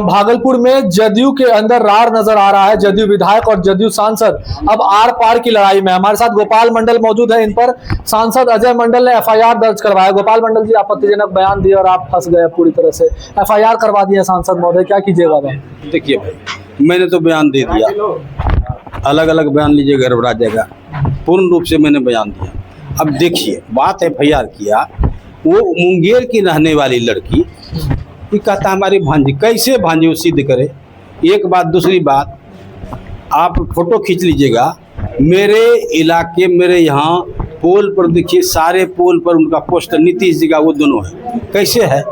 भागलपुर में जदयू के अंदर रार नजर आ रहा है। जदयू विधायक और जदयू सांसद अब आर पार की लड़ाई में। हमारे साथ गोपाल मंडल मौजूद है। इन पर सांसद अजय मंडल ने एफआईआर दर्ज करवाया। गोपाल मंडल जी, आपत्तिजनक बयान दिए और आप फंस गए पूरी तरह से। एफआईआर करवा दिया सांसद महोदय, क्या कीजिएगा? देखिए भाई, मैंने तो बयान दे दिया, अलग अलग बयान लीजिए गड़बड़ा जाएगा। पूर्ण रूप से मैंने बयान दिया। अब देखिए, बात एफआईआर किया, वो मुंगेर की रहने वाली लड़की ये कहता हमारी भांजी, कैसे भांजी वो सिद्ध करे? एक बात। दूसरी बात, आप फोटो खींच लीजिएगा, मेरे इलाके, मेरे यहाँ पोल पर देखिए, सारे पोल पर उनका पोस्टर नीतीश जी का वो दोनों है। कैसे है?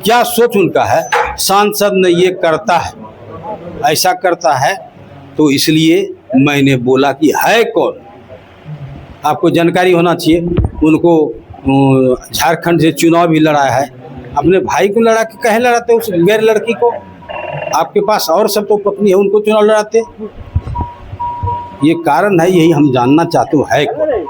क्या सोच उनका है? सांसद ने ये करता है, ऐसा करता है, तो इसलिए मैंने बोला कि है कौन। आपको जानकारी होना चाहिए। उनको झारखंड से चुनाव भी लड़ा है, अपने भाई को लड़ा के कहे लड़ाते उस गैर लड़की को? आपके पास और सब तो पत्नी है, उनको चुनाव लड़ाते? ये कारण है, यही हम जानना चाहते है कौन,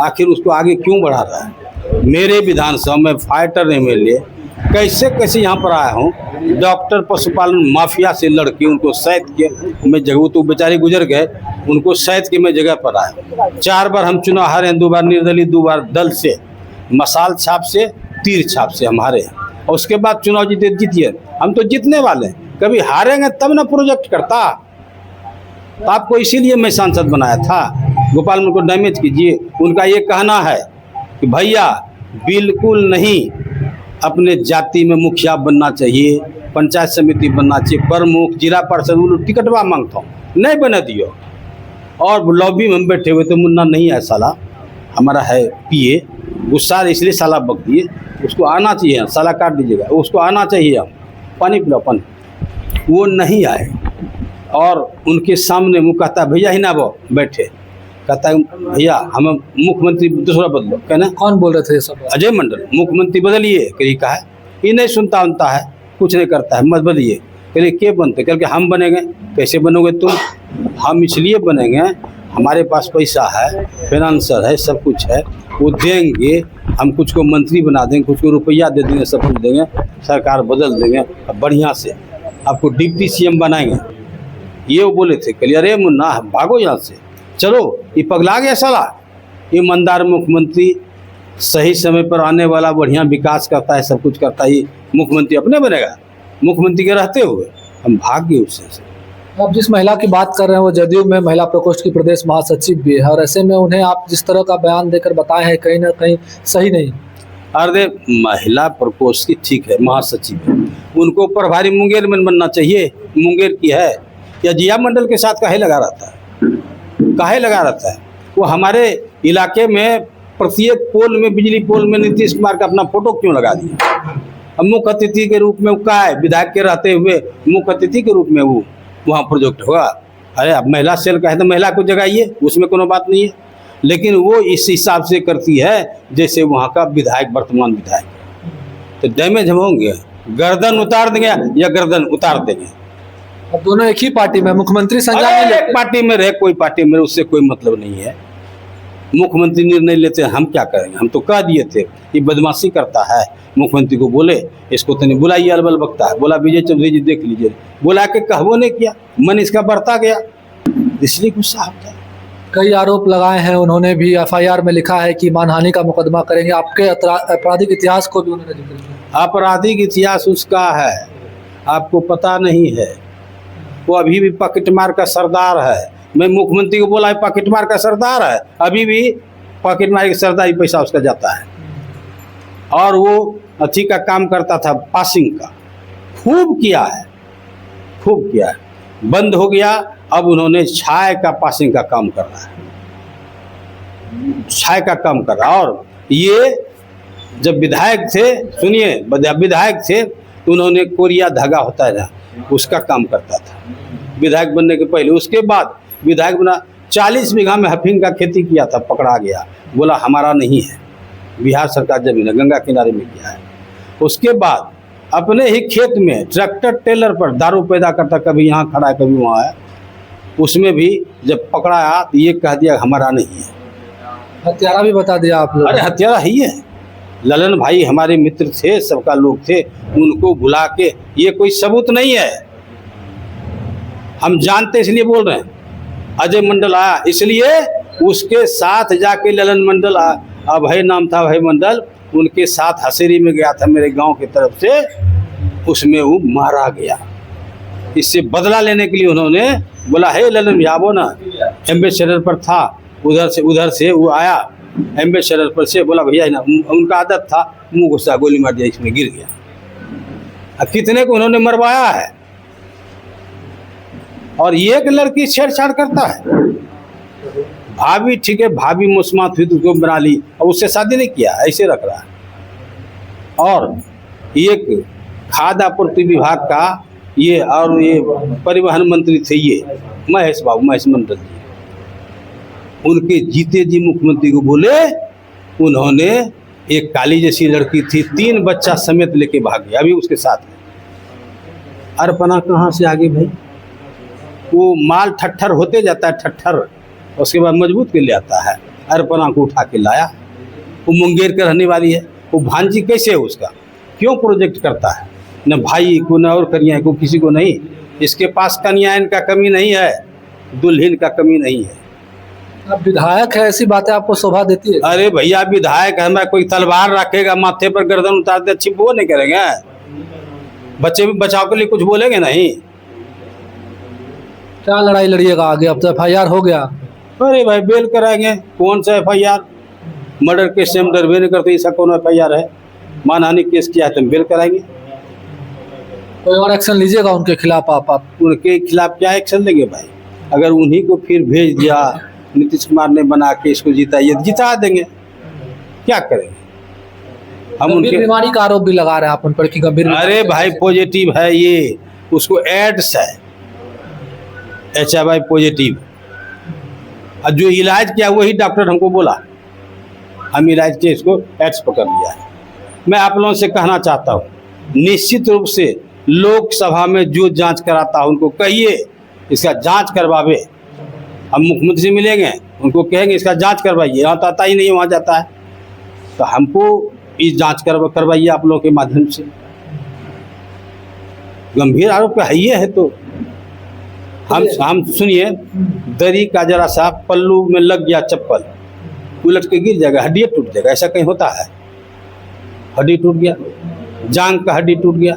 आखिर उसको आगे क्यों बढ़ा रहा है। मेरे विधानसभा में फाइटर एमएलए कैसे कैसे यहाँ पर आया हूँ, डॉक्टर पशुपालन माफिया से लड़के उनको सैत के मैं जगह, तो बेचारे गुजर गए, उनको सैत के मैं जगह पर आया। 4 बार हम चुनाव हारे, 2 बार निर्दलीय, 2 बार दल से, मसाल छाप से, तीर छाप से हम हारे। और उसके बाद चुनाव जीतिए। हम तो जीतने वाले हैं, कभी हारेंगे तब ना प्रोजेक्ट करता। तो आपको इसीलिए मैं सांसद बनाया था। गोपाल मंडल को डैमेज कीजिए। उनका ये कहना है कि भैया बिल्कुल नहीं, अपने जाति में मुखिया बनना चाहिए, पंचायत समिति बनना चाहिए, प्रमुख, जिला परिषद, टिकटवा मांगता हूँ, नहीं बना दियो। और लॉबी में हम बैठे हुए तो मुन्ना नहीं है साला, हमारा है पीए, गुस्सा इसलिए साला बक दिए। उसको आना चाहिए, साला काट दीजिएगा, उसको आना चाहिए। हम पानी पिलाओ पानी, वो नहीं आए। और उनके सामने मुँह कहता है भैया ही ना वो बैठे, कहता है भैया हम मुख्यमंत्री दूसरा बदलो। कहना कौन बोल रहे थे ये सब? अजय मंडल, मुख्यमंत्री बदलिए। कहीं कहा है, ये नहीं सुनता उनता है, कुछ नहीं करता है, मत बदलिए। कहीं के बनते? करके हम बनेंगे। कैसे बनोगे तुम? हम इसलिए बनेंगे, हमारे पास पैसा है, फाइनेंसर है, सब कुछ है, वो देंगे। हम कुछ को मंत्री बना देंगे, कुछ को रुपया दे देंगे, सब कुछ देंगे, सरकार बदल देंगे, बढ़िया से आपको डिप्टी सीएम बनाएंगे। ये वो बोले थे। कहिए अरे मुन्ना भागो यहाँ से, चलो, ये पगला गया साला। ईमानदार मुख्यमंत्री, सही समय पर आने वाला, बढ़िया विकास करता है, सब कुछ करता है, ये मुख्यमंत्री अपने बनेगा? मुख्यमंत्री के रहते हुए हम भाग गए उससे। आप जिस महिला की बात कर रहे हैं वो जदयू में महिला प्रकोष्ठ की प्रदेश महासचिव भी है, और ऐसे में उन्हें आप जिस तरह का बयान देकर बताए हैं, कहीं ना कहीं सही नहीं। अरे महिला प्रकोष्ठ की ठीक है, महासचिव है, उनको प्रभारी मुंगेर में बनना चाहिए। मुंगेर की है, या जिया मंडल के साथ काहे लगा रहता है? काहे लगा रहता है? वो हमारे इलाके में प्रत्येक पोल में, बिजली पोल में नीतीश कुमार का अपना फोटो क्यों लगा दिया? अब मुख्य अतिथि के रूप में का है, विधायक के रहते हुए मुख्य अतिथि के रूप में वो वहाँ प्रोजेक्ट होगा। अरे अब महिला सेल का है तो महिला को जगाइए, उसमें कोनो बात नहीं है। लेकिन वो इस हिसाब से करती है जैसे वहाँ का विधायक, वर्तमान विधायक। तो डैमेज हम होंगे, गर्दन उतार देंगे या गर्दन उतार देंगे। अब दोनों एक ही पार्टी में, मुख्यमंत्री संज्ञान नहीं लेते। एक पार्टी में रहे, कोई पार्टी में, उससे कोई मतलब नहीं है। मुख्यमंत्री निर्णय लेते हैं, हम क्या करेंगे? हम तो कह दिए थे ये बदमाशी करता है। मुख्यमंत्री को बोले इसको तो नहीं बुलाइए, अलबल बकता है। बोला विजय चौधरी जी देख लीजिए, बुला के कहवो नहीं किया, मन इसका बढ़ता गया, इसलिए गुस्सा होता है। कई आरोप लगाए हैं उन्होंने भी, एफआईआर में लिखा है कि मानहानि का मुकदमा करेंगे। आपके आपराधिक इतिहास को भी उन्होंने जिक्र किया। आपराधिक इतिहास उसका है, आपको पता नहीं है। वो अभी भी पॉकेटमार का सरदार है। मैं मुख्यमंत्री को बोला पॉकेटमार का सरदार है, अभी भी पॉकेटमार के सरदारी पैसा उसका जाता है। और वो अच्छी का काम करता था, पासिंग का खूब किया है, खूब किया है। बंद हो गया, अब उन्होंने छाय का पासिंग का काम कर रहा है, छाय का काम कर रहा है। और ये जब विधायक थे, सुनिए, विधायक थे तो उन्होंने कोरिया धागा होता है ना, उसका काम करता था विधायक बनने के पहले। उसके बाद विधायक बना, 40 बीघा में हफीम का खेती किया था, पकड़ा गया, बोला हमारा नहीं है, बिहार सरकार जमीन है, गंगा किनारे में किया है। उसके बाद अपने ही खेत में ट्रैक्टर टेलर पर दारू पैदा करता, कभी यहाँ खड़ा है कभी वहाँ है। उसमें भी जब पकड़ाया तो ये कह दिया हमारा नहीं है। हत्यारा भी बता दिया आप लोग। अरे हत्यारा ही है, ललन भाई हमारे मित्र थे, सबका लोग थे, उनको बुला के, ये कोई सबूत नहीं है, हम जानते इसलिए बोल रहे हैं। अजय मंडल आया इसलिए उसके साथ जाके ललन मंडल, अभय नाम था अभय मंडल, उनके साथ हसेरी में गया था मेरे गांव की तरफ से, उसमें वो मारा गया। इससे बदला लेने के लिए उन्होंने बोला, हे ललन याबो ना, एम्बेसडर पर था, उधर से वो आया एम्बेसडर पर से, बोला भैया ना, उनका आदत था मुंह घुसा, गोली मार दिया, इसमें गिर गया। अब कितने को उन्होंने मरवाया है। और एक लड़की छेड़छाड़ करता है, भाभी ठीक है, भाभी मुस्मात हुई तो उसको बना ली और उससे शादी नहीं किया, ऐसे रख रहा है। और एक खाद्य आपूर्ति विभाग का ये और ये परिवहन मंत्री थे ये महेश मंडल जी, उनके जीते जी मुख्यमंत्री को बोले, उन्होंने एक काली जैसी लड़की थी 3 बच्चा समेत लेके भाग गया, अभी उसके साथ है। अर्पणा कहाँ से आगे भाई, वो माल ठट्ठर होते जाता है, ठट्ठर उसके बाद मजबूत के ले आता है। अर्पणा को उठा के लाया, वो मुंगेर के रहने वाली है, वो भांजी कैसे है उसका, क्यों प्रोजेक्ट करता है, न भाई को न और कन्या को, किसी को नहीं। इसके पास कन्यायन का कमी नहीं है, दुल्हन का कमी नहीं है। अब विधायक है, ऐसी बातें आपको शोभा देती है? अरे भैया विधायक है, मैं कोई तलवार रखेगा माथे पर, गर्दन उतार दे, अच्छी वो नहीं करेंगे। बच्चे भी बचाव के लिए कुछ बोलेंगे नहीं। क्या लड़ाई लड़िएगा आगे? अब तो FIR हो गया। अरे भाई बेल कराएंगे, कौन सा FIR, मर्डर केस से हम डरबे नहीं करते, ऐसा कौन FIR है, मानहानि केस किया है तो हम बेल कराएंगे। कोई और एक्शन लीजिएगा उनके खिलाफ? आप उनके खिलाफ क्या एक्शन लेंगे भाई? अगर उन्हीं को फिर भेज दिया, नीतीश कुमार ने बना के इसको जिता देंगे, क्या करेंगे हम? उनके बीमारी का आरोप भी लगा रहे हैं आप उन पर कि गंभीर। अरे भाई पॉजिटिव है ये, उसको एड्स है, HIV पॉजिटिव। और जो इलाज किया वही डॉक्टर हमको बोला, हम इलाज किए, इसको एड्स पकड़ लिया है। मैं आप लोगों से कहना चाहता हूँ, निश्चित रूप से लोकसभा में जो जांच कराता है उनको कहिए इसका जांच करवावे। हम मुख्यमंत्री से मिलेंगे, उनको कहेंगे इसका जांच करवाइए, यहाँ तो आता ही नहीं, वहाँ जाता है। तो हमको इस जांच करवाइए आप लोगों के माध्यम से। गंभीर आरोप है ये है तो हम सुनिए, दरी का जरा सा पल्लू में लग गया चप्पल, उलट के गिर जाएगा, हड्डी टूट जाएगा, ऐसा कहीं होता है? हड्डी टूट गया, जांग का हड्डी टूट गया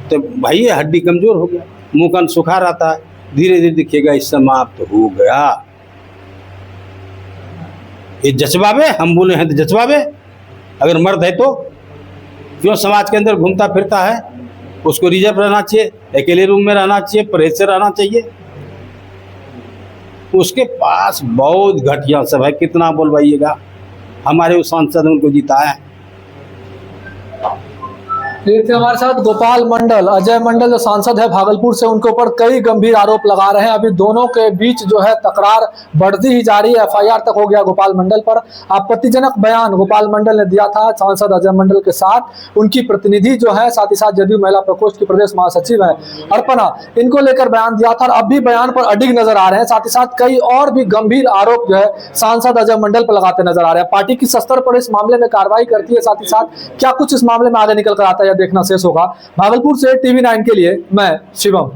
तो भाई ये हड्डी कमजोर हो गया, मुंह कान सुखा रहता है, धीरे धीरे दिखेगा इस समाप्त हो गया। ये जज्बावे, हम बोले हैं तो जज्बावे, अगर मर्द है तो क्यों समाज के अंदर घूमता फिरता है? उसको रिजर्व रहना चाहिए, अकेले रूम में रहना चाहिए, परहेज से रहना चाहिए। उसके पास बहुत घटिया सब है, कितना बोलवाइएगा। हमारे उस सांसद उनको जिताया। ये थे हमारे साथ गोपाल मंडल, अजय मंडल जो सांसद है भागलपुर से, उनके ऊपर कई गंभीर आरोप लगा रहे हैं। अभी दोनों के बीच जो है तकरार बढ़ती ही जा रही है, FIR तक हो गया गोपाल मंडल पर। आपत्तिजनक बयान गोपाल मंडल ने दिया था सांसद अजय मंडल के साथ उनकी प्रतिनिधि जो है, साथ ही साथ जदयू महिला प्रकोष्ठ की प्रदेश महासचिव है अर्पणा, इनको लेकर बयान दिया था और अब भी बयान पर अडिग नजर आ रहे हैं। साथ ही साथ कई और भी गंभीर आरोप जो है सांसद अजय मंडल पर लगाते नजर आ रहे हैं। पार्टी किस स्तर पर इस मामले में कार्रवाई करती है, साथ ही साथ क्या कुछ इस मामले में आगे निकल कर आता है, देखना शेष होगा। भागलपुर से TV9 के लिए मैं शिवम।